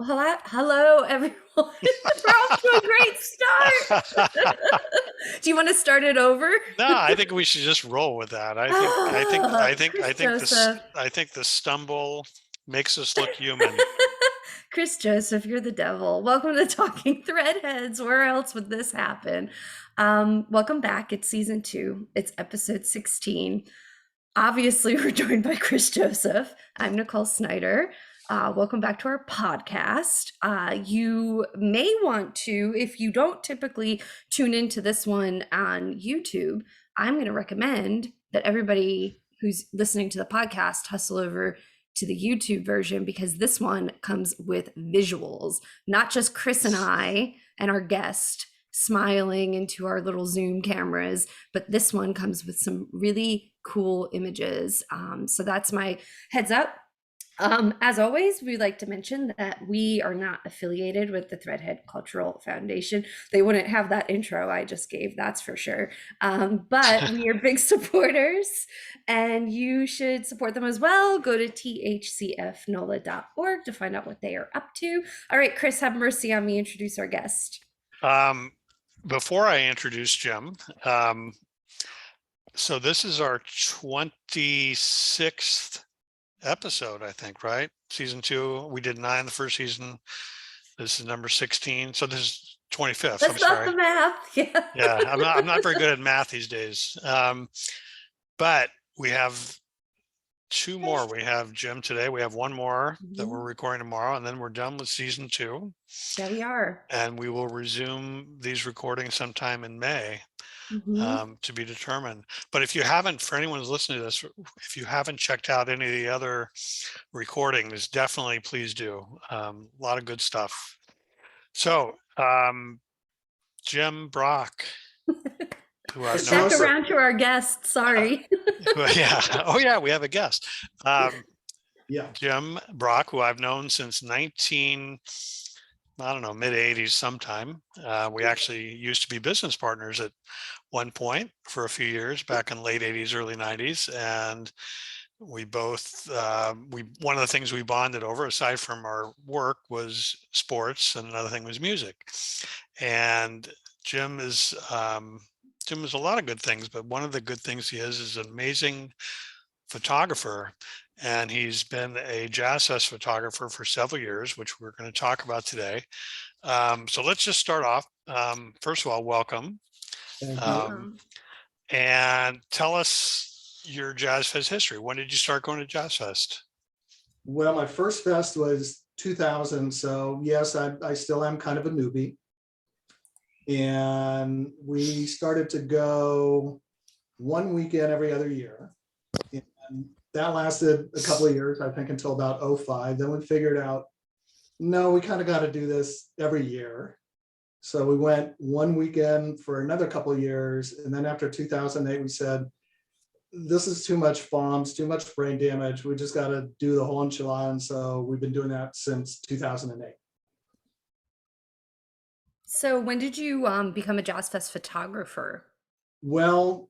Well, hello, everyone. We're off to a great start. Do you want to start it over? No, I think we should just roll with that. Chris Joseph. I think the stumble makes us look human. Chris Joseph, you're the devil. Welcome to Talking Threadheads. Where else would this happen? Welcome back. It's season 2. It's episode 16. Obviously, we're joined by Chris Joseph. I'm Nicole Snyder. Welcome back to our podcast. You may want to, if you don't typically tune into this one on YouTube, I'm going to recommend that everybody who's listening to the podcast hustle over to the YouTube version because this one comes with visuals, not just Chris and I and our guest smiling into our little Zoom cameras, but this one comes with some really cool images. So that's my heads up. As always, we like to mention that we are not affiliated with the Threadhead Cultural Foundation. They wouldn't have that intro I just gave, that's for sure. But we are big supporters and you should support them as well. Go to thcfnola.org to find out what they are up to. All right, Chris, have mercy on me. Introduce our guest. Before I introduce Jim, so this is our 26th episode, I think, right? Season 2. We did 9 the first season. This is number 16. So this is 25th. That's not the math. Yeah, I'm not very good at math these days. But we have 2 more. We have Jim today. We have 1 more that we're recording tomorrow, and then we're done with season 2. Yeah, we are. And we will resume these recordings sometime in May. To be determined. But if you haven't, for anyone who's listening to this, if you haven't checked out any of the other recordings, definitely please do. A lot of good stuff. So Jim Brock, who I've known. Back around to our guest. Sorry. Yeah. Oh yeah, we have a guest. Yeah. Jim Brock, who I've known since mid 80s sometime. We actually used to be business partners at one point for a few years back in late 80s, early 90s. And we both, one of the things we bonded over, aside from our work, was sports, and another thing was music. And Jim is a lot of good things, but one of the good things he is an amazing photographer. And he's been a Jazz Fest photographer for several years, which we're going to talk about today. So let's just start off. First of all, welcome. And tell us your Jazz Fest history. When did you start going to Jazz Fest? Well, my first fest was 2000. So yes, I still am kind of a newbie. And we started to go one weekend every other year. And that lasted a couple of years, I think, until about 05. Then we figured out, no, we kind of got to do this every year. So we went one weekend for another couple of years. And then after 2008, we said, this is too much FOMS, too much brain damage. We just got to do the whole enchilada. And so we've been doing that since 2008. So when did you become a Jazz Fest photographer? Well,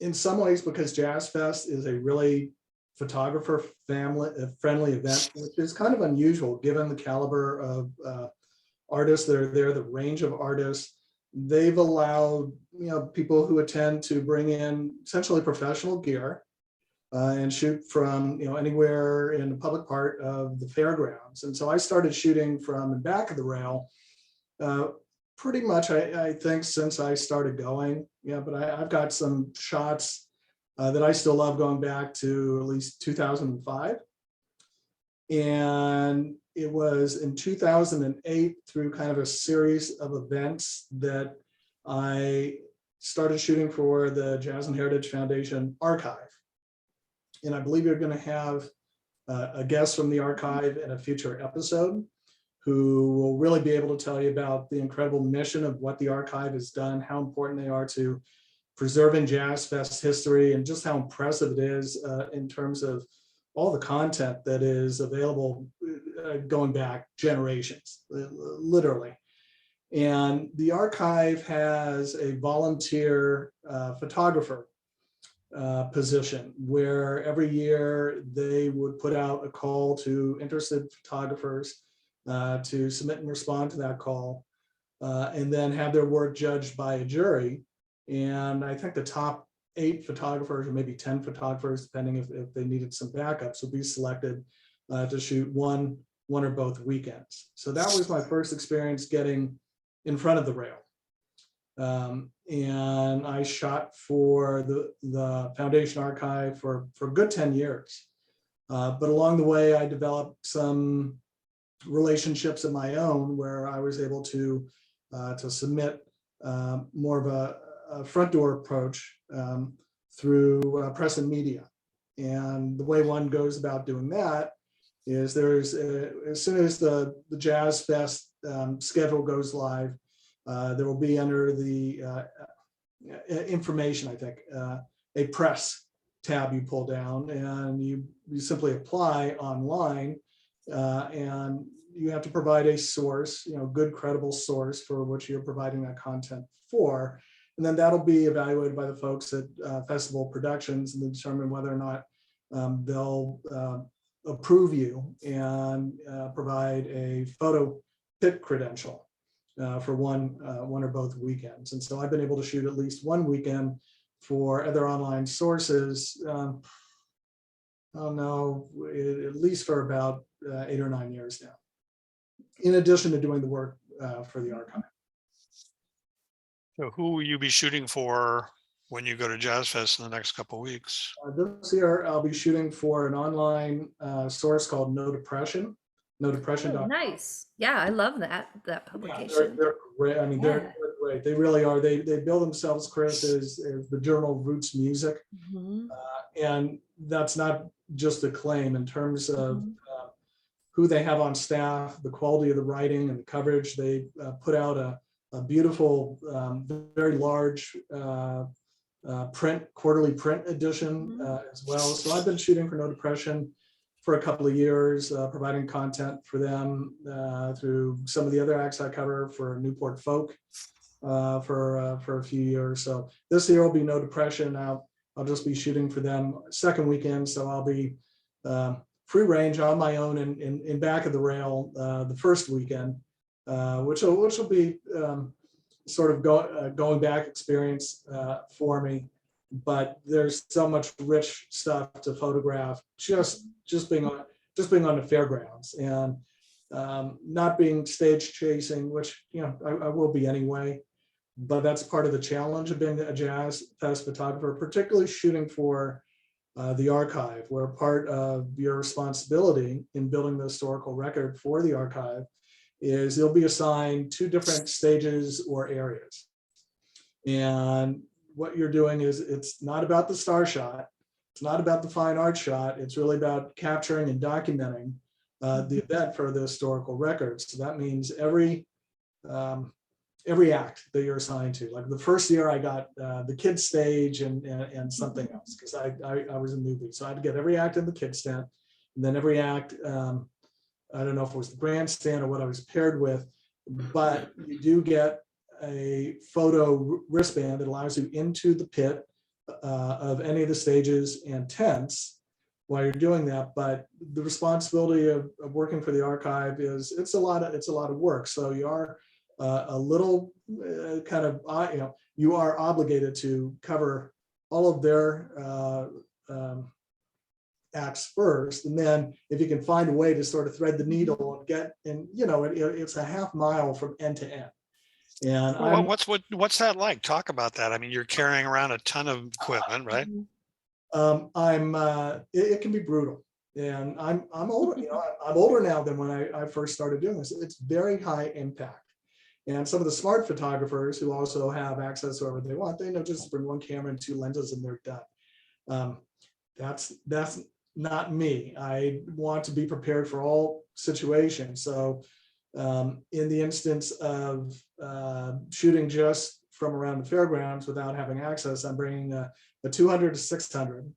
in some ways, because Jazz Fest is a really photographer friendly event, which is kind of unusual given the caliber of artists that are there, the range of artists. They've allowed people who attend to bring in essentially professional gear and shoot from anywhere in the public part of the fairgrounds. And so I started shooting from the back of the rail pretty much, I think, since I started going. Yeah, but I've got some shots that I still love going back to at least 2005. And it was in 2008 through kind of a series of events that I started shooting for the Jazz and Heritage Foundation archive. And I believe you're going to have a guest from the archive in a future episode who will really be able to tell you about the incredible mission of what the archive has done, how important they are to preserving Jazz Fest history, and just how impressive it is in terms of all the content that is available going back generations, literally. And the archive has a volunteer photographer position where every year they would put out a call to interested photographers to submit and respond to that call, and then have their work judged by a jury. And I think the top 8 photographers, or maybe 10 photographers, depending if they needed some backups, would be selected to shoot one or both weekends. So that was my first experience getting in front of the rail. And I shot for the Foundation Archive for a good 10 years. But along the way, I developed some relationships of my own where I was able to submit more of a front door approach through press and media. And the way one goes about doing that is as soon as the Jazz Fest schedule goes live, there will be under the information, I think, a press tab you pull down, and you simply apply online, and you have to provide a source, good credible source for which you're providing that content for. And then that'll be evaluated by the folks at Festival Productions and determine whether or not they'll approve you and provide a photo pit credential for one or both weekends. And so I've been able to shoot at least one weekend for other online sources. I don't know, at least for about 8 or 9 years now, in addition to doing the work for the archive. So who will you be shooting for when you go to Jazz Fest in the next couple of weeks? This year, I'll be shooting for an online source called No Depression. Oh, nice. Yeah, I love that publication. They're great. I mean, they're great. They really are. They bill themselves, Chris, as the Journal of Roots Music. And that's not just a claim in terms of who they have on staff, the quality of the writing and the coverage. They put out a beautiful, very large quarterly print edition as well. So I've been shooting for No Depression for a couple of years, providing content for them through some of the other acts I cover for Newport Folk for a few years. So this year will be No Depression. I'll just be shooting for them second weekend. So I'll be free range on my own in back of the rail the first weekend, which will be sort of going back experience for me. But there's so much rich stuff to photograph just being on the fairgrounds and not being stage chasing, which I will be anyway. But that's part of the challenge of being a Jazz Fest photographer, particularly shooting for the archive, where part of your responsibility in building the historical record for the archive is you'll be assigned 2 different stages or areas. And what you're doing is, it's not about the star shot, it's not about the fine art shot, it's really about capturing and documenting the event for the historical record. So that means every act that you're assigned to. Like the first year I got the kids stage and something else, because I was a newbie. So I had to get every act in the kids tent, and then every act, I don't know if it was the grandstand or what I was paired with, but you do get a photo wristband that allows you into the pit of any of the stages and tents while you're doing that. But the responsibility of working for the archive is it's a lot of work. So you are a little you are obligated to cover all of their acts first, and then if you can find a way to sort of thread the needle and it's a half mile from end to end. And what's that like? Talk about that. I mean, you're carrying around a ton of equipment, right? It can be brutal, and I'm older. I'm older now than when I first started doing this. It's very high impact. And some of the smart photographers who also have access to whatever they want, they know just bring one camera and 2 lenses and they're done. That's not me. I want to be prepared for all situations. So in the instance of shooting just from around the fairgrounds without having access, I'm bringing a 200 to 600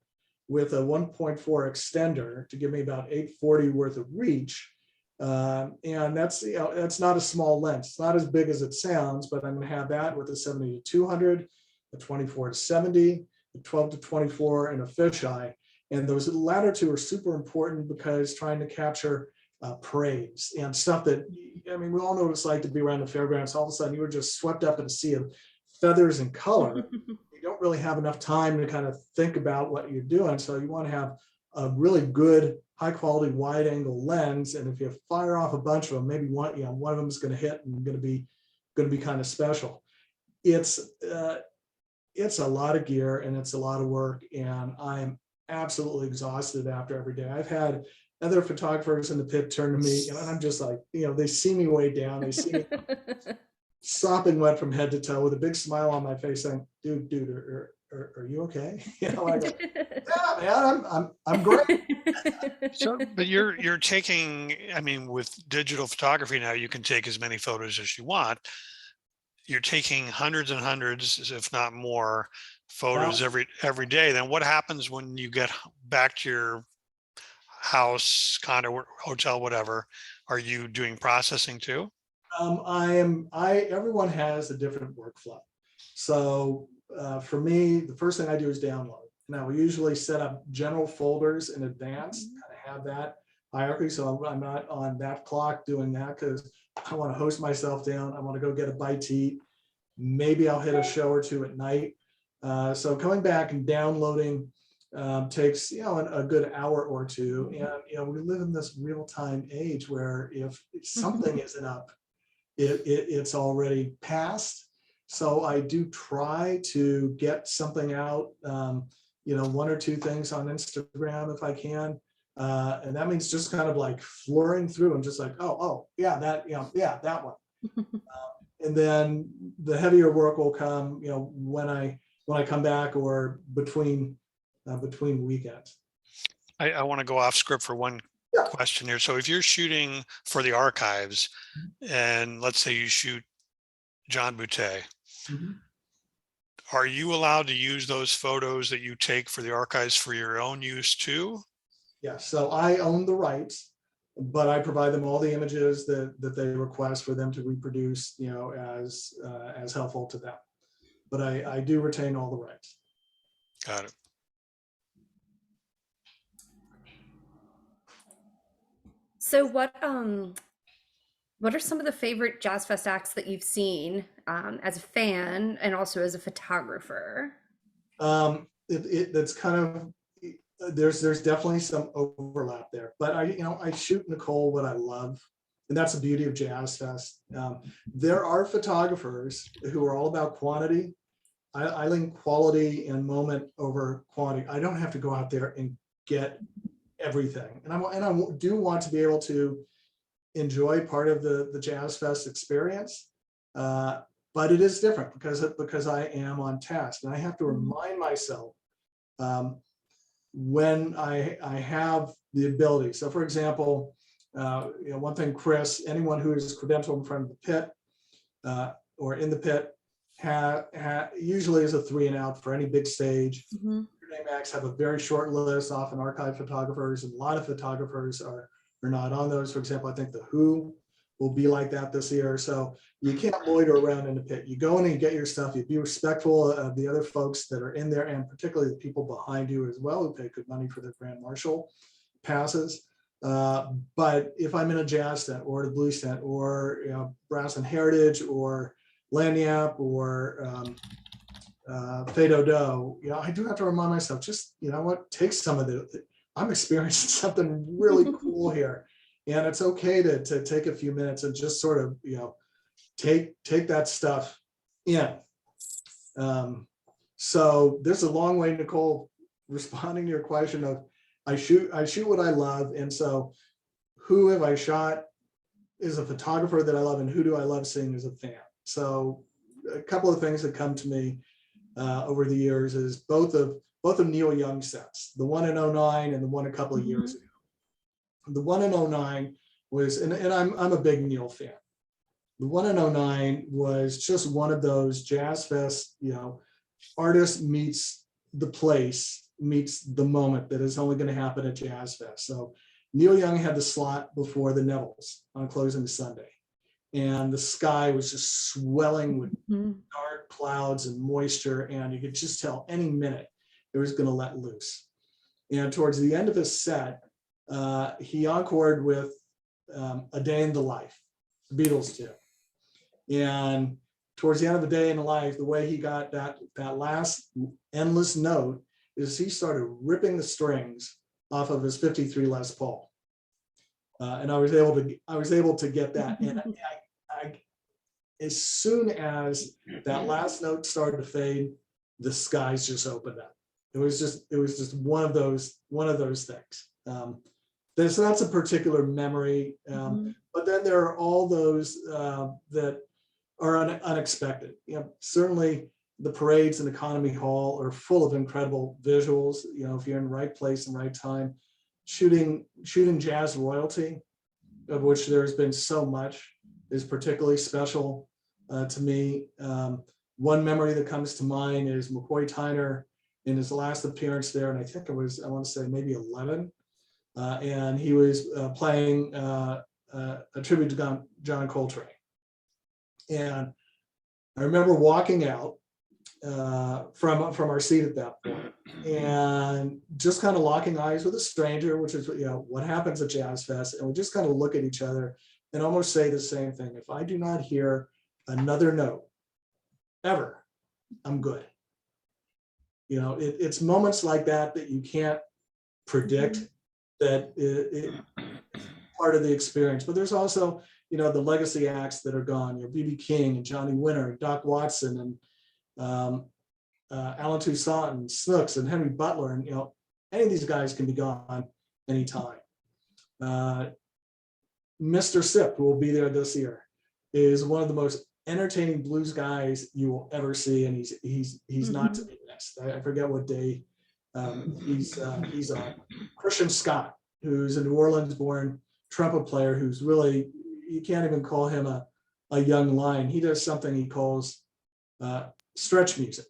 with a 1.4 extender to give me about 840 worth of reach. And that's not a small lens. It's not as big as it sounds, but I'm going to have that with a 70 to 200, a 24 to 70, a 12 to 24 and a fisheye. And those latter two are super important because trying to capture parades and stuff that, I mean, we all know what it's like to be around the fairgrounds. All of a sudden you were just swept up in a sea of feathers and color. You don't really have enough time to kind of think about what you're doing. So you want to have a really good, high quality, wide angle lens. And if you fire off a bunch of them, maybe one of them is going to hit and going to be kind of special. It's a lot of gear and it's a lot of work, and I'm absolutely exhausted after every day. I've had other photographers in the pit turn to me, and I'm just like, they see me way down. They see me sopping wet from head to toe with a big smile on my face saying, dude, are you okay? I go, yeah, man, I'm great. So, but you're taking, I mean, with digital photography now, you can take as many photos as you want. You're taking hundreds and hundreds, if not more, photos every day. Then what happens when you get back to your house, condo, hotel, whatever? Are you doing processing too? Everyone has a different workflow. So for me, the first thing I do is download. Now we usually set up general folders in advance, kind of have that hierarchy. So I'm not on that clock doing that because I want to host myself down. I want to go get a bite to eat. Maybe I'll hit a show or two at night. So coming back and downloading takes a good hour or two. And we live in this real-time age where if something isn't up, it's already passed. So I do try to get something out, one or two things on Instagram if I can. And that means just kind of like flooring through and just like, that one. And then the heavier work will come, when I come back or between weekends. I want to go off script for one question here. So if you're shooting for the archives, and let's say you shoot John Boutte, are you allowed to use those photos that you take for the archives for your own use too? Yeah, so I own the rights, but I provide them all the images that they request for them to reproduce, as helpful to them. But I do retain all the rights. Got it. So what are some of the favorite Jazz Fest acts that you've seen as a fan and also as a photographer? That's kind of, there's definitely some overlap there, but I shoot Nicole what I love, and that's the beauty of Jazz Fest. There are photographers who are all about quantity. I lean quality and moment over quantity. I don't have to go out there and get everything, and I do want to be able to enjoy part of the Jazz Fest experience, but it is different because I am on task, and I have to remind myself when I have the ability. So for example, one thing, Chris, anyone who is credentialed in front of the pit or in the pit usually is a 3 and out for any big stage. Max have a very short list, often archive photographers, and a lot of photographers are not on those. For example, I think the Who will be like that this year. So you can't loiter around in the pit. You go in and you get your stuff. You be respectful of the other folks that are in there, and particularly the people behind you as well, who pay good money for their Grand Marshal passes. But if I'm in a jazz tent or the blues tent or Brass and Heritage or Lagniappe or Fado Do, I do have to remind myself, just, take some of I'm experiencing something really cool here. And it's okay to take a few minutes and just sort of, take that stuff in. So there's a long way, Nicole, responding to your question of, I shoot what I love. And so who have I shot is a photographer that I love, and who do I love seeing as a fan? So a couple of things that come to me over the years is both of Neil Young's sets, the one in 09 and the one a couple of years ago. The one in 09 was, and I'm a big Neil fan. The one in 09 was just one of those Jazz Fest, artist meets the place, meets the moment that is only going to happen at Jazz Fest. So Neil Young had the slot before the Nevilles on closing Sunday, and the sky was just swelling with dark clouds and moisture, and you could just tell any minute it was going to let loose. And towards the end of his set, he encored with A Day in the Life, the Beatles too. And towards the end of the day in the life, the way he got that last endless note is he started ripping the strings off of his 53 Les Paul. And I was able to get that. And as soon as that last note started to fade, the skies just opened up. It was just one of those things. So that's a particular memory. But then there are all those that are unexpected. Certainly the parades in Economy Hall are full of incredible visuals. If you're in the right place and right time, shooting jazz royalty, of which there's been so much, is particularly special to me. One memory that comes to mind is McCoy Tyner in his last appearance there, and I think I want to say maybe 11, and he was playing a tribute to John Coltrane. And I remember walking out from our seat at that point, and just kind of locking eyes with a stranger, which is what happens at Jazz Fest, and we just kind of look at each other and almost say the same thing: if I do not hear another note ever, I'm good. It's moments like that you can't predict, that it's part of the experience. But there's also the legacy acts that are gone. B.B. King and Johnny Winter and Doc Watson and Alan Toussaint and Snooks and Henry Butler, and any of these guys can be gone anytime. Mr. Sipp, who will be there this year, is one of the most entertaining blues guys you will ever see, and he's not to be missed. I forget what day he's on. Christian Scott, who's a New Orleans-born trumpet player, who's really, you can't even call him a young lion. He does something he calls stretch music.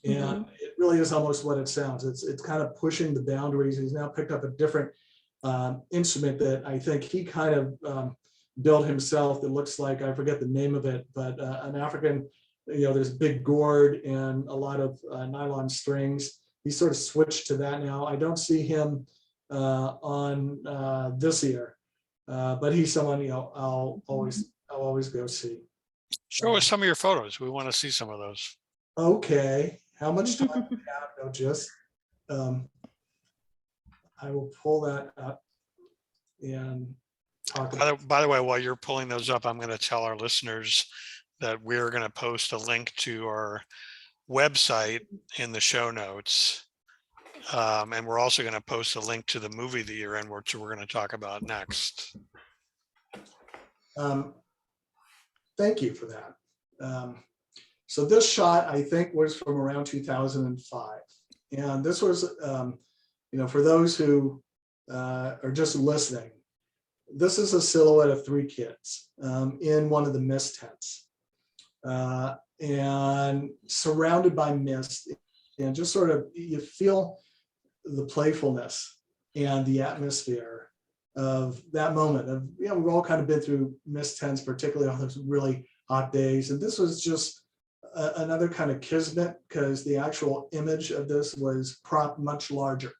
And it really is almost what it sounds. It's kind of pushing the boundaries. He's now picked up a different instrument that I think he kind of built himself, that looks like, I forget the name of it, but an African, there's a big gourd and a lot of nylon strings. He sort of switched to that now. I don't see him on this year, but he's someone I'll always go see. Show us some of your photos. We want to see some of those. Okay, how much time do we have? No, just I will pull that up and talk about. By the way, while you're pulling those up, I'm going to tell our listeners that we're going to post a link to our website in the show notes. And we're also going to post a link to the movie that you're in, which we're going to talk about next. Thank you for that. So this shot, I think, was from around 2005. And this was, for those who are just listening, this is a silhouette of three kids in one of the mist tents, and surrounded by mist, and just sort of, you feel the playfulness and the atmosphere of that moment of, we've all kind of been through mist tents, particularly on those really hot days. And this was just another kind of kismet, because the actual image of this was cropped much larger.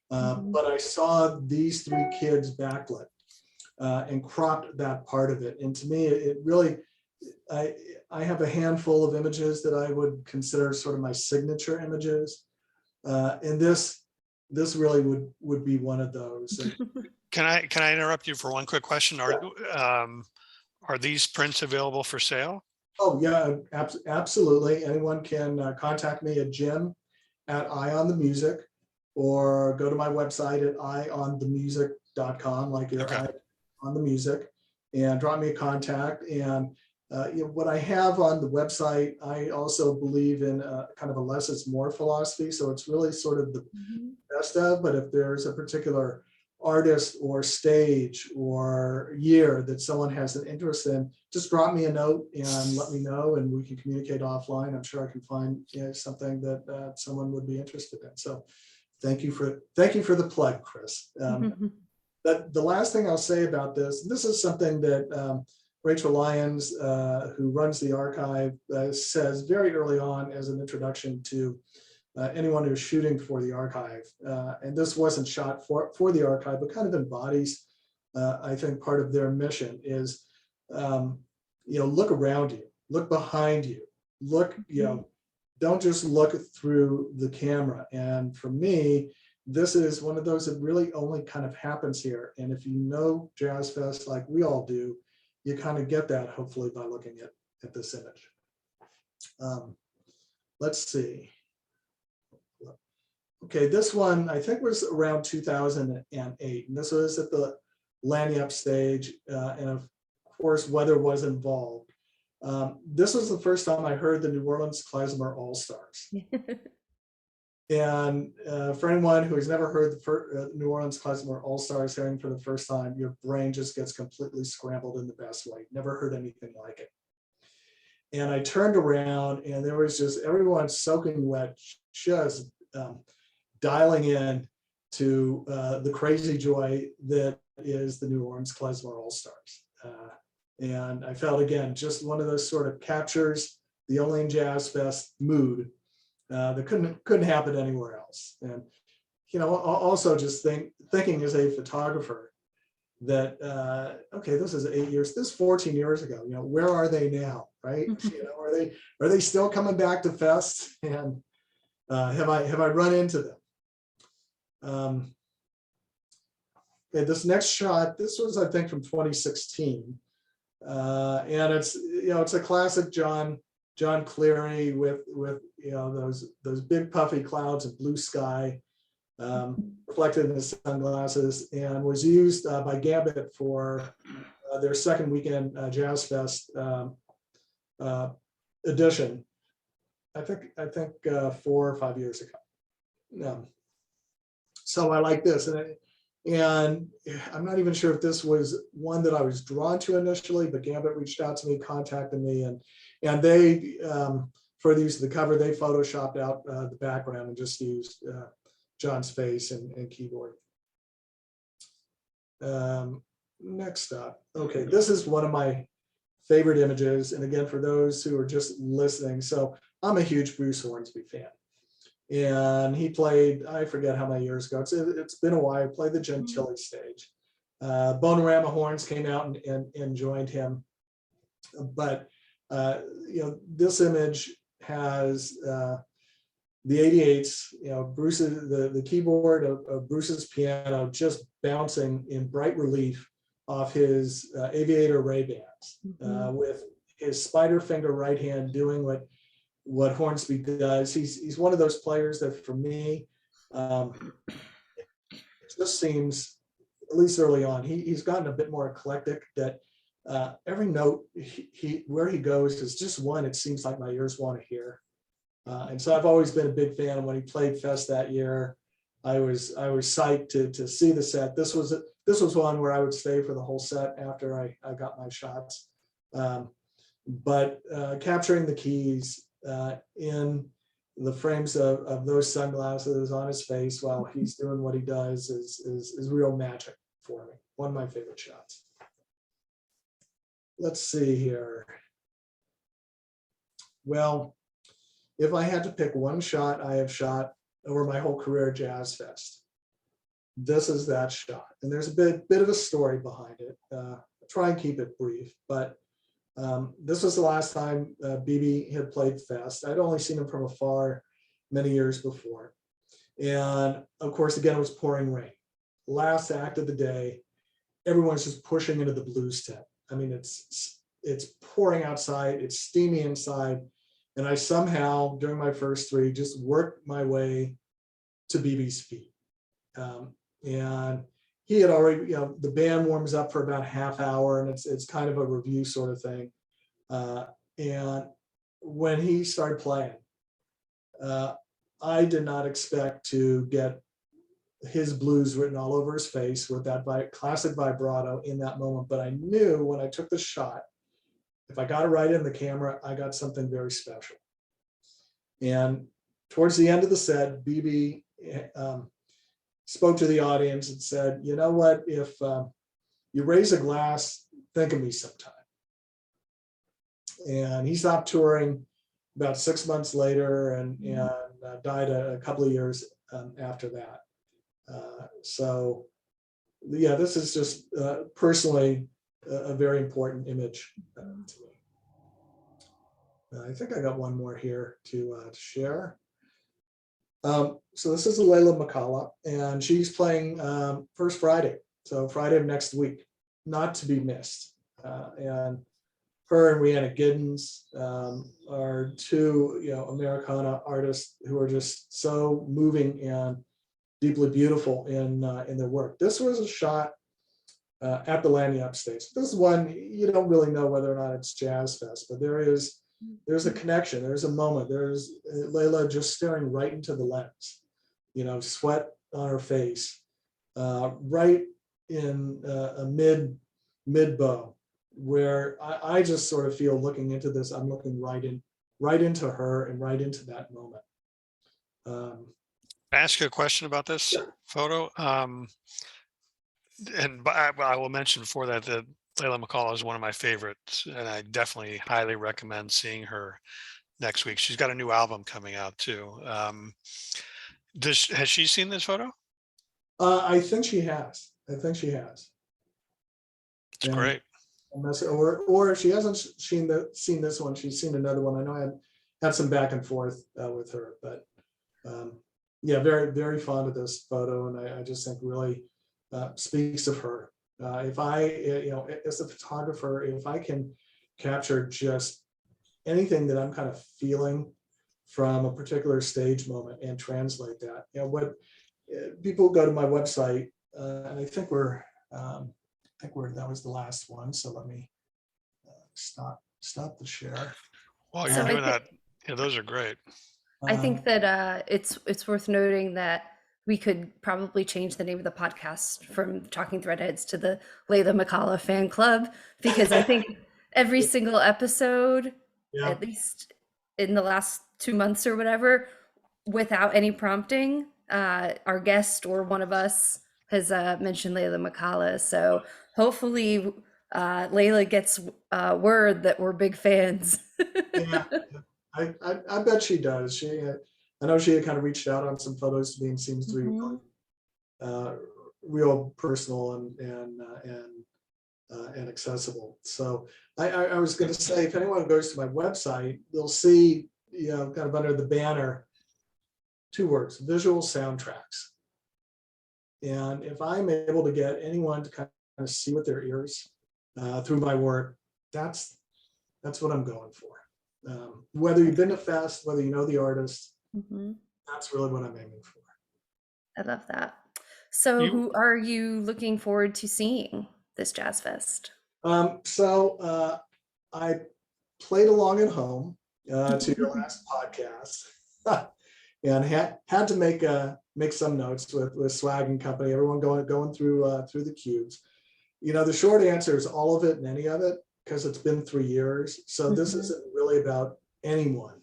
But I saw these three kids backlit and cropped that part of it. And to me, it really, I have a handful of images that I would consider sort of my signature images. And this really would be one of those. Can I interrupt you for one quick question? Are these prints available for sale? Oh yeah, absolutely. Anyone can contact me at jim@eyeonthemusic, or go to my website at eyeonthemusic.com, like your eye on the music, and drop me a contact. And what I have on the website, I also believe in kind of a less is more philosophy. So it's really sort of the best of, but if there's a particular artist or stage or year that someone has an interest in, just drop me a note and let me know, and we can communicate offline. I'm sure I can find something that someone would be interested in. So thank you for the plug, Chris. The last thing I'll say about this is something that Rachel Lyons, who runs the archive, says very early on as an introduction to anyone who's shooting for the archive. And this wasn't shot for the archive, but kind of embodies, I think, part of their mission is, look around you, look behind you, look, don't just look through the camera. And for me, this is one of those that really only kind of happens here. And if you know Jazz Fest like we all do, you kind of get that hopefully by looking at this image. Let's see. Okay, this one I think was around 2008, and this was at the Lanyap stage, and of course weather was involved. This was the first time I heard the New Orleans Klezmer All-Stars. And for anyone who has never heard the New Orleans Klezmer All-Stars hearing for the first time, your brain just gets completely scrambled in the best way. Never heard anything like it. And I turned around and there was just everyone soaking wet, just dialing in to the crazy joy that is the New Orleans Klezmer All-Stars. And I felt, again, just one of those sort of captures the Only in Jazz Fest mood that couldn't happen anywhere else. And, also just thinking as a photographer that, okay, this is 8 years, this is 14 years ago, where are they now, right? Are they still coming back to Fest? And have I run into them? Okay, this next shot, this was, I think, from 2016. And it's a classic John Cleary with those big puffy clouds and blue sky reflected in his sunglasses, and was used by Gambit for their second weekend Jazz Fest edition. I think 4 or 5 years ago. So I like this, and I'm not even sure if this was one that I was drawn to initially, but Gambit reached out to me, contacted me, and they, for the use of the cover, they photoshopped out the background and just used John's face and keyboard. Next up, okay, this is one of my favorite images, and again, for those who are just listening, so I'm a huge Bruce Hornsby fan. And he played, I forget how many years ago, it's been a while, he played the Gentilly stage. Bonorama Horns came out and joined him. But, this image has the 88s, Bruce's, the keyboard of Bruce's piano just bouncing in bright relief off his Aviator Ray-Bans, with his spider finger right hand doing what Hornsby does. He's one of those players that, for me, it just seems, at least early on, he's gotten a bit more eclectic, that every note where he goes is just one it seems like my ears want to hear. And so I've always been a big fan. And when he played Fest that year, I was psyched to see the set. This was one where I would stay for the whole set after I got my shots. But capturing the keys in the frames of those sunglasses on his face while he's doing what he does is real magic for me. One of my favorite shots. Let's see here. Well, if I had to pick one shot I have shot over my whole career at Jazz Fest, this is that shot. And there's a bit of a story behind it. I'll try and keep it brief, but this was the last time BB had played Fest. I'd only seen him from afar many years before. And of course, again, it was pouring rain. Last act of the day, everyone's just pushing into the blues tent. I mean, it's pouring outside, it's steamy inside. And I somehow, during my first three, just worked my way to BB's feet. And he had already, the band warms up for about half hour, and it's kind of a review sort of thing. And when he started playing, I did not expect to get his blues written all over his face with that classic vibrato in that moment. But I knew when I took the shot, if I got it right in the camera, I got something very special. And towards the end of the set, BB spoke to the audience and said, you know what, if you raise a glass, think of me sometime. And he stopped touring about 6 months later, and died a couple of years after that. So yeah, this is just personally a very important image to me. I think I got one more here to share. So this is Layla McCalla, and she's playing First Friday, so Friday of next week, not to be missed. And her and Rhianna Giddens are two, Americana artists who are just so moving and deeply beautiful in their work. This was a shot at the Lagniappe stage. This is one you don't really know whether or not it's Jazz Fest, but there's a connection. There's a moment. There's Layla just staring right into the lens, sweat on her face, right in a mid bow, where I just sort of feel looking into this. I'm looking right into her and right into that moment. Can I ask you a question about this photo? And I will mention before that Layla McCalla is one of my favorites, and I definitely highly recommend seeing her next week. She's got a new album coming out too. Has she seen this photo? I think she has. It's and, great. Or if she hasn't seen this one, she's seen another one. I know I had some back and forth with her, but yeah, very, very fond of this photo, and I just think really speaks of her. If I, as a photographer, if I can capture just anything that I'm kind of feeling from a particular stage moment and translate that, what people go to my website, and I think that was the last one. So let me stop the share. While you're doing that, those are great. I think that it's worth noting that we could probably change the name of the podcast from Talking Threadheads to the Layla McCalla Fan Club, because I think every single episode, at least in the last 2 months or whatever, without any prompting, our guest or one of us has mentioned Layla McCalla. So hopefully Layla gets word that we're big fans. Yeah, I bet she does. I know she had kind of reached out on some photos to me and seems to be real personal and accessible. So I was going to say, if anyone goes to my website, they'll see, kind of under the banner, 2 words: visual soundtracks. And if I'm able to get anyone to kind of see with their ears through my work, that's what I'm going for. Whether you've been to Fest, whether you know the artist, that's really what I'm aiming for. I love that. So who are you looking forward to seeing this Jazz Fest? So I played along at home to your last podcast and had to make some notes with Swag and company, everyone going through the cubes. The short answer is all of it and any of it, because it's been 3 years. So this isn't really about anyone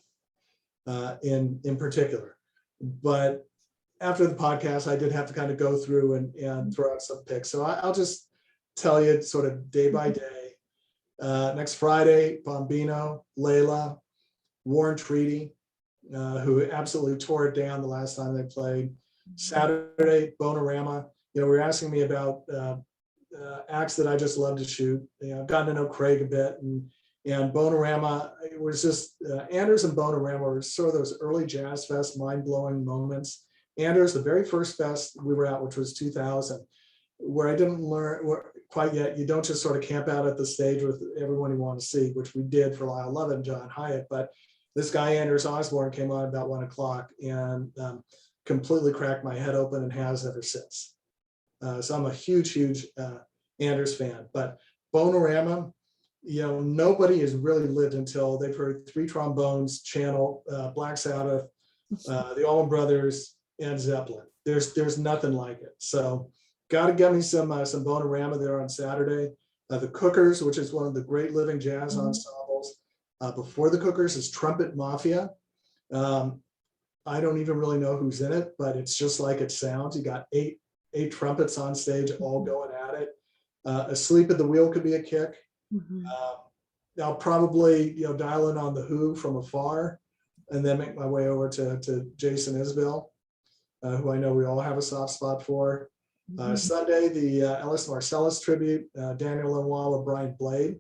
in particular. But after the podcast, I did have to kind of go through and throw out some picks. So I'll just tell you sort of day by day. Next Friday, Bombino, Layla, War and Treaty, who absolutely tore it down the last time they played. Saturday, Bonorama. We're asking me about acts that I just love to shoot. I've gotten to know Craig a bit, and Bonorama, it was just Anders and Bonorama were sort of those early Jazz Fest mind-blowing moments. Anders, the very first fest we were at, which was 2000, where I didn't learn quite yet, you don't just sort of camp out at the stage with everyone you want to see, which we did for Lyle Lovett and John Hyatt, but this guy Anders Osborne came on about 1 o'clock and completely cracked my head open and has ever since. So I'm a huge Anders fan. But Bonorama, nobody has really lived until they've heard 3 trombones channel Black Sabbath, the Allman Brothers, and Zeppelin. There's nothing like it. So got to get me some Bonorama there on Saturday. The Cookers, which is one of the great living jazz ensembles. Before the Cookers is Trumpet Mafia. I don't even really know who's in it, but it's just like it sounds. You got eight trumpets on stage, all going at it. Asleep at the Wheel could be a kick. I'll probably dial in on the Who from afar. and then make my way over to Jason Isbell, who I know we all have a soft spot for. Sunday, the Ellis Marcellus tribute, Daniel Lenoir with Brian Blade.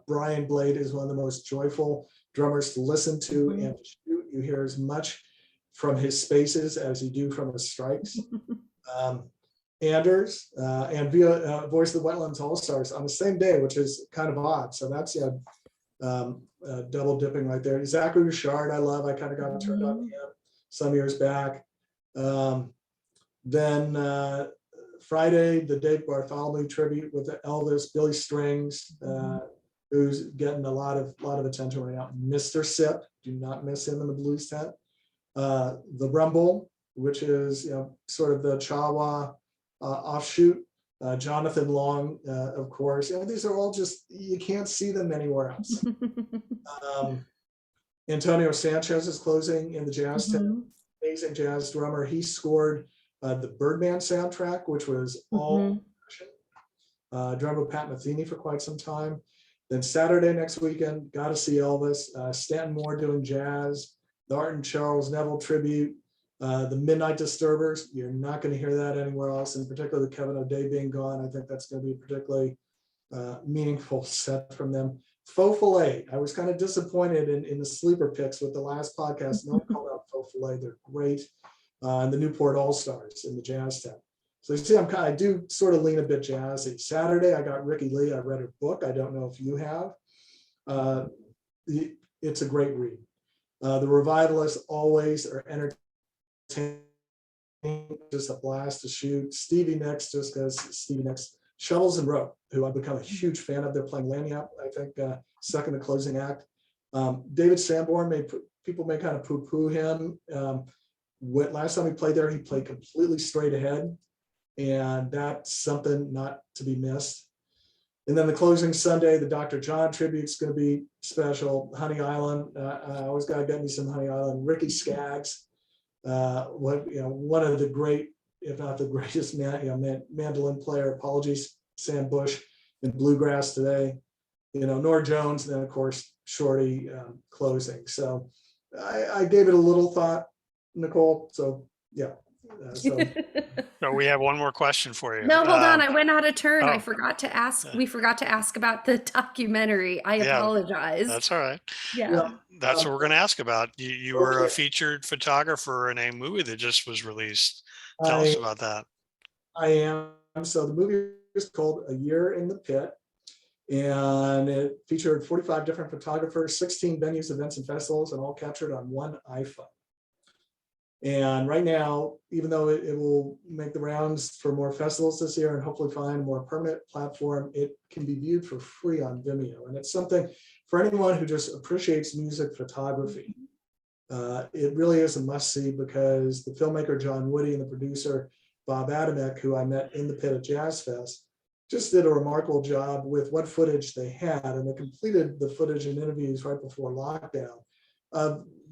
Brian Blade is one of the most joyful drummers to listen to and to shoot. You hear as much from his spaces as you do from his strikes. Anders and via Voice of the Wetlands All-Stars on the same day, which is kind of odd. So that's double dipping right there. Zachary Richard, I love. I kind of got turned on him some years back. Then Friday, the Dave Bartholomew tribute with Elvis, Billy Strings, who's getting a lot of attention right now. Mr. Sip, do not miss him in the blues tent. The Rumble, which is sort of the Chawa offshoot. Jonathan Long, of course. These are all just, you can't see them anywhere else. Antonio Sanchez is closing in the jazz tent. Amazing jazz drummer. He scored the Birdman soundtrack, which was all drummer Pat Metheny for quite some time. Then Saturday next weekend, got to see Elvis. Stanton Moore doing jazz. The Art and Charles Neville tribute. The Midnight Disturbers. You're not going to hear that anywhere else, and particularly Kevin O'Day being gone. I think that's going to be a particularly meaningful set from them. Faux Filet. I was kind of disappointed in the sleeper picks with the last podcast. No one called out Faux Filet. They're great. And the Newport All-Stars in the jazz tent. So you see, I do sort of lean a bit jazzy. Saturday, I got Ricky Lee. I read her book. I don't know if you have. It's a great read. The Revivalists always are entertaining, just a blast to shoot. Stevie Nicks, just because Stevie Nicks, Shovels and Rope, who I've become a huge fan of. They're playing Lanyap, I think, second to closing act. David Sanborn, people may kind of poo-poo him. Last time he played there, he played completely straight ahead, and that's something not to be missed. And then the closing Sunday, the Dr. John tribute is going to be special. Honey Island, I always got to get me some Honey Island. Ricky Skaggs, one of the great, if not the greatest, mandolin player. Apologies, Sam Bush in bluegrass today. Nora Jones, and then of course Shorty closing. So I gave it a little thought, Nicole. So yeah. So we have one more question for you. No, hold on. I went out of turn. Oh. I forgot to ask. We forgot to ask about the documentary. I apologize. That's all right. Yeah. That's what we're going to ask about. You were a featured photographer in a movie that just was released. Tell us about that. I am. So the movie is called A Year in the Pit, and it featured 45 different photographers, 16 venues, events, and festivals, and all captured on one iPhone. And right now, even though it will make the rounds for more festivals this year and hopefully find a more permanent platform, it can be viewed for free on Vimeo. And it's something for anyone who just appreciates music photography. It really is a must-see, because the filmmaker John Woody and the producer Bob Adamek, who I met in the pit at Jazz Fest, just did a remarkable job with what footage they had. And they completed the footage and interviews right before lockdown,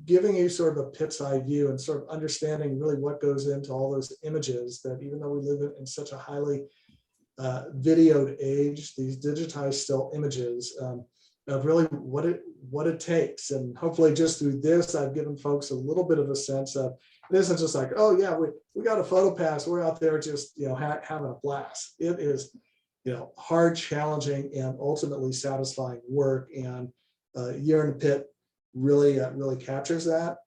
giving you sort of a pit's eye view and sort of understanding really what goes into all those images, that even though we live in such a highly videoed age, these digitized still images of really what it takes. And hopefully just through this, I've given folks a little bit of a sense of, it isn't just like, oh yeah, we got a photo pass, we're out there just having a blast. It is hard, challenging, and ultimately satisfying work. And Year in the Pit really captures that.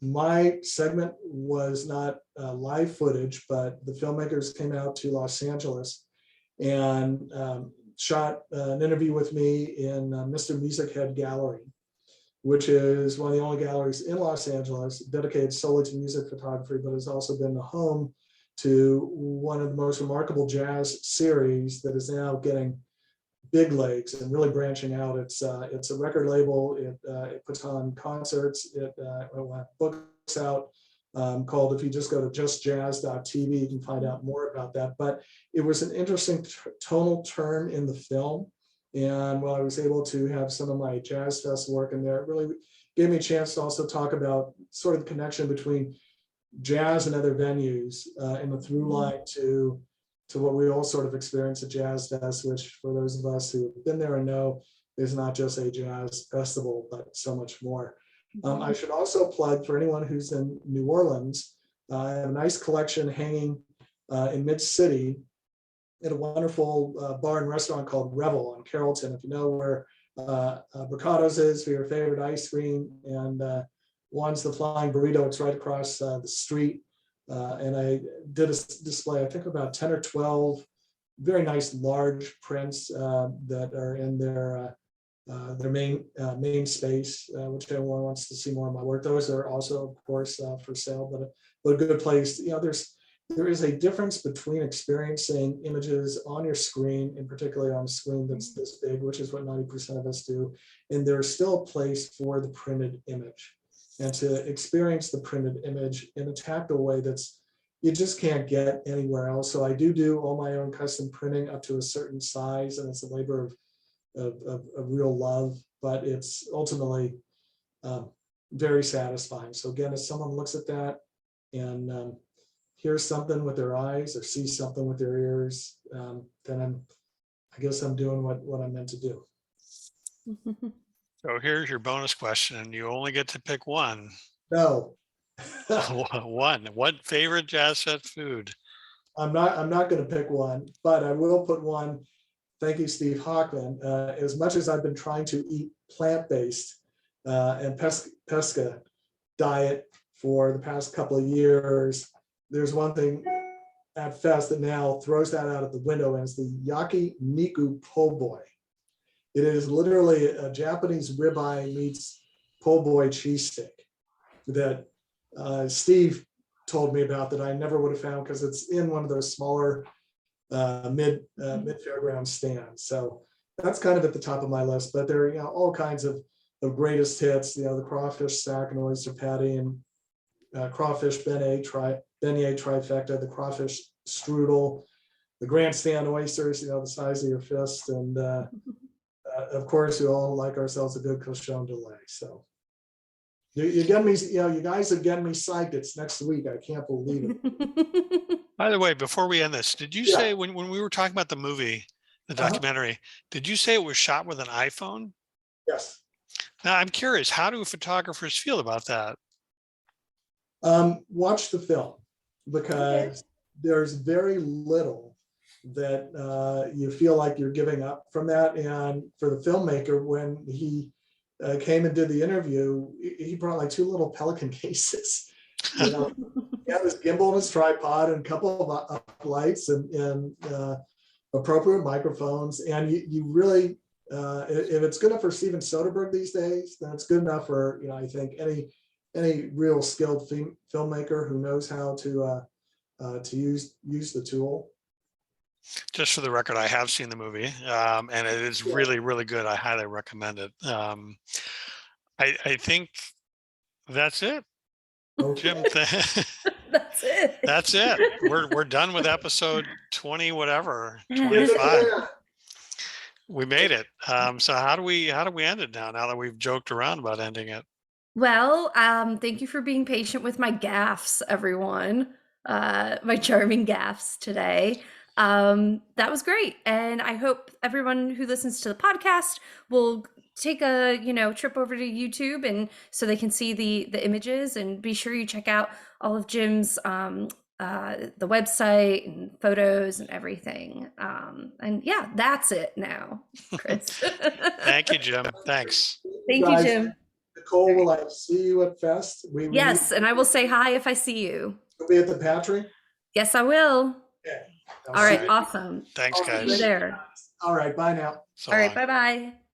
My segment was not live footage, but the filmmakers came out to Los Angeles and shot an interview with me in Mr. Music Head Gallery, which is one of the only galleries in Los Angeles dedicated solely to music photography, but has also been the home to one of the most remarkable jazz series that is now getting big legs and really branching out. It's a record label. It puts on concerts. It will have books out called, if you just go to justjazz.tv, you can find out more about that. But it was an interesting tonal turn in the film. And while I was able to have some of my Jazz Fest work in there, it really gave me a chance to also talk about sort of the connection between jazz and other venues and the through line to what we all sort of experience at Jazz Fest, which for those of us who have been there and know, is not just a jazz festival, but so much more. I should also plug for anyone who's in New Orleans, I have a nice collection hanging in Mid-City at a wonderful bar and restaurant called Revel on Carrollton. If you know where Bricado's is for your favorite ice cream, and one's the Flying Burrito, it's right across the street. And I did a display, I think about 10 or 12 very nice large prints that are in their main space, which everyone wants to see more of my work. Those are also, of course, for sale, but a good place. There is a difference between experiencing images on your screen, and particularly on a screen that's this big, which is what 90% of us do, and there's still a place for the printed image, and to experience the printed image in a tactile way that's you just can't get anywhere else. So I do all my own custom printing up to a certain size, and it's a labor of real love, but it's ultimately very satisfying. So again, if someone looks at that and hears something with their eyes or sees something with their ears, then I guess I'm doing what I'm meant to do. So here's your bonus question, and you only get to pick one. No. One. What favorite Jazz Fest food? I'm not going to pick one, but I will put one. Thank you, Steve Hockman. As much as I've been trying to eat plant-based and pesca diet for the past couple of years, there's one thing at Fest that now throws that out of the window, and it's the yakiniku po' boy. It is literally a Japanese ribeye meets po' boy cheesesteak that Steve told me about, that I never would have found because it's in one of those smaller mid Fairground stands. So that's kind of at the top of my list. But there are all kinds of greatest hits. The crawfish sack and oyster patty, and crawfish beignet trifecta, the crawfish strudel, the grandstand oysters, the size of your fist, and of course we all like ourselves a good cochon de lait. So you get me, you guys are getting me psyched. It's next week. I can't believe it. By the way, before we end this, did you say when we were talking about the movie, the documentary, did you say it was shot with an iPhone? Yes. Now I'm curious, how do photographers feel about that? Watch the film, because there's very little that you feel like you're giving up from that. And for the filmmaker, when he came and did the interview, he brought like 2 little Pelican cases. He had this gimbal and his tripod and a couple of lights and appropriate microphones. And you really, if it's good enough for Steven Soderbergh these days, then it's good enough for, I think any real skilled filmmaker who knows how to use the tool. Just for the record, I have seen the movie, and it is really, really good. I highly recommend it. I think that's it. Okay. Jim, That's it. that's it. We're done with episode 20, whatever, 25. We made it. So how do we end it now that we've joked around about ending it? Well, thank you for being patient with my gaffes, everyone. My charming gaffes today. That was great. And I hope everyone who listens to the podcast will take a, trip over to YouTube, and so they can see the images, and be sure you check out all of Jim's, the website and photos and everything. And yeah, that's it now, Chris. Thank you, Jim. Thanks. Thank you, Jim. Nicole, will I see you at Fest? Yes, and I will say hi if I see you. You'll be at the Patry? Yes, I will. Okay. All right, awesome. Thanks, See you guys. there. All right, bye now. So All right, long. bye-bye.